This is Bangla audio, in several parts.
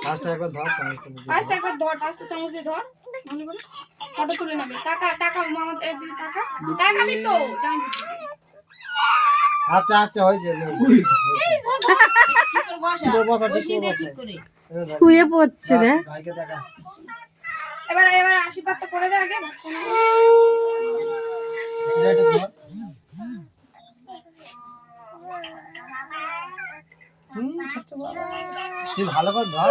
পাঁচটা একবার ধর, পাঁচটা চামচ দিয়ে ধর, মনে করে ফটো তুলে নেবে। টাকা টাকা মামা এদিকে টাকা টাকাবি তো যাই। আচ্ছা আচ্ছা হয়েছে, শুয়ে পড়ছে রে। এবার এবার আশীর্বাদটা করে দে আগে। তুই ভালো করে ধর।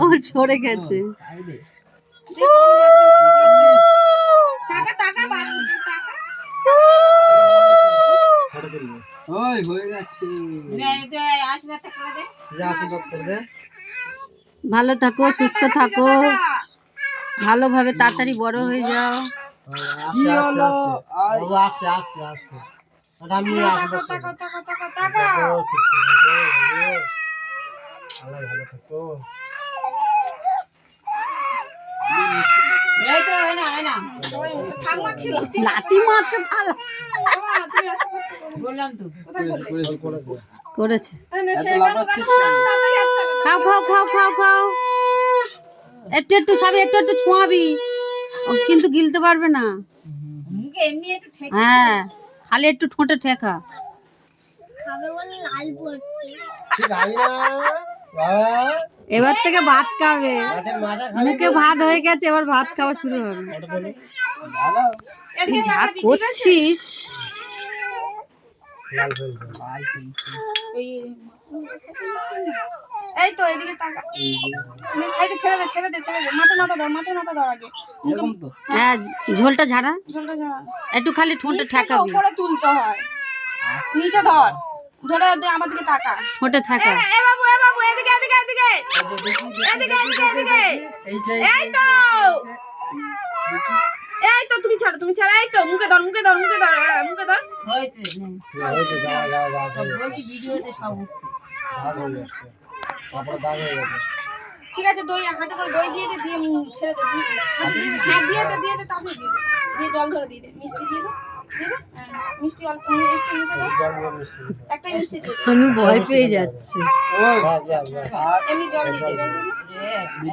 ও সরে গেছে। ভালো থাকো, সুস্থ থাকো, ভালোভাবে তাড়াতাড়ি বড় হয়ে যাও। আস্তে আস্তে আস্তে আমি ভালো থাকো। লাথি মারছে থালা। করেছে। খাও খাও খাও খাও খাও, একটু একটু সবই একটু একটু ছোঁয়াবি, কিন্তু গিলতে পারবে না। হ্যাঁ, খালি একটু ঠোঁটে ঠেকা। এবার থেকে ভাত খাবে, মুখে ভাত হয়ে গেছে, এবার ভাত খাওয়া শুরু হবে। তুই যা করছিস। এই তো এদিকে তাকা, এইদিকে ছেড়ে দে ছেড়ে দে ছেড়ে দে, মাছের মাথা ধর, মাছের মাথা ধর আগে। হ্যাঁ, ঝোলটা ঝাড়া, ঝোলটা ঝাড়া, একটু খালি ঠোঁটে ঠেকাবি। উপরে তুলতে হয়, নিচে ধর, ধরে দে আমার দিকে তাকা, ঠোঁটে ঠেকা। এ বাবু এদিকে এদিকে এদিকে এদিকে এদিকে, এই তো এই তো, তুমি ছাড়ো তুমি ছাড়ো, এই তো মুখে ধর মুখে ধর মুখে ধর, মুখে ধর। হয়েছে হয়েছে, যা যা যা বলছি, ভিডিওতে সব হচ্ছে। দাগ হয়ে যাচ্ছে, তারপরে দাগ হয়ে যাবে। ঠিক আছে, দই হাতে করে দই দিয়ে দে, দিয়ে ছেড়ে দে, হ্যাঁ দিয়ে দে তাতে দিয়ে দে, দিয়ে জল ধরে দিয়ে দে, মিষ্টি দিয়ে দে, দিয়ে দে, মিষ্টি অল্প মিষ্টি মুখে দাও, একটা মিষ্টি দিয়ে দে। আমি ভয় পেয়ে যাচ্ছে। এমনি জল দিয়ে দে,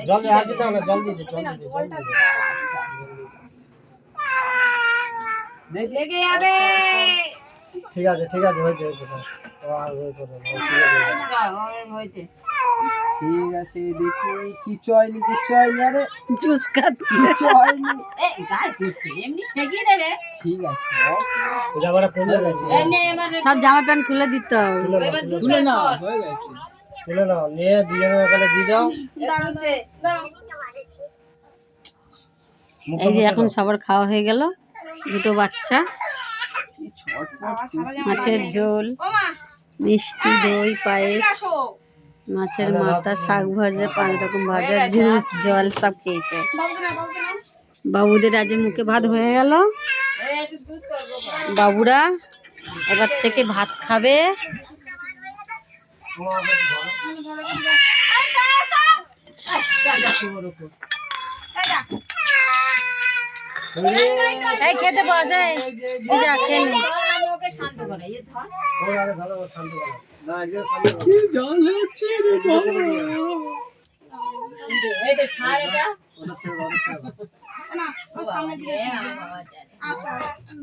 জল দিয়ে হাত দিতে হবে, জল দিয়ে দে, জল দিয়ে দে, জলটা লেগে যাবে। ঠিক আছে হয়েছে হয়েছে, আর হয়েছে। ঠিক আছে, দেখি কিছু হয়নি আরে জুস খাচ্ছে, কিছু হয়নি। এমনি ঠেকিয়ে দেবে। ঠিক আছে, জামাটা খুলে গেছে, সব জামা প্যান্ট খুলে দিতে হবে। তুলে না, হয়ে গেছে। তুলে নাও, নিয়ে দিয়ে ওখানে দিয়ে দাও। এই যে এখন সবার খাওয়া হয়ে গেল, দুটো বাচ্চা, মাছের ঝোল, মিষ্টি, দই, পায়েস, মাছের মাথা, শাক ভাজা, 5 রকম ভাজা, জুস, জল সব খেয়েছে। বাবুদের আজ মুখে ভাত হয়ে গেল। বাবুরা এবার থেকে ভাত খাবে। এই খেতে বস, এই সিজা খেলে। কি জল হচ্ছে রে বাবা, না ওর সামনে দিয়ে আসো, আচ্ছা।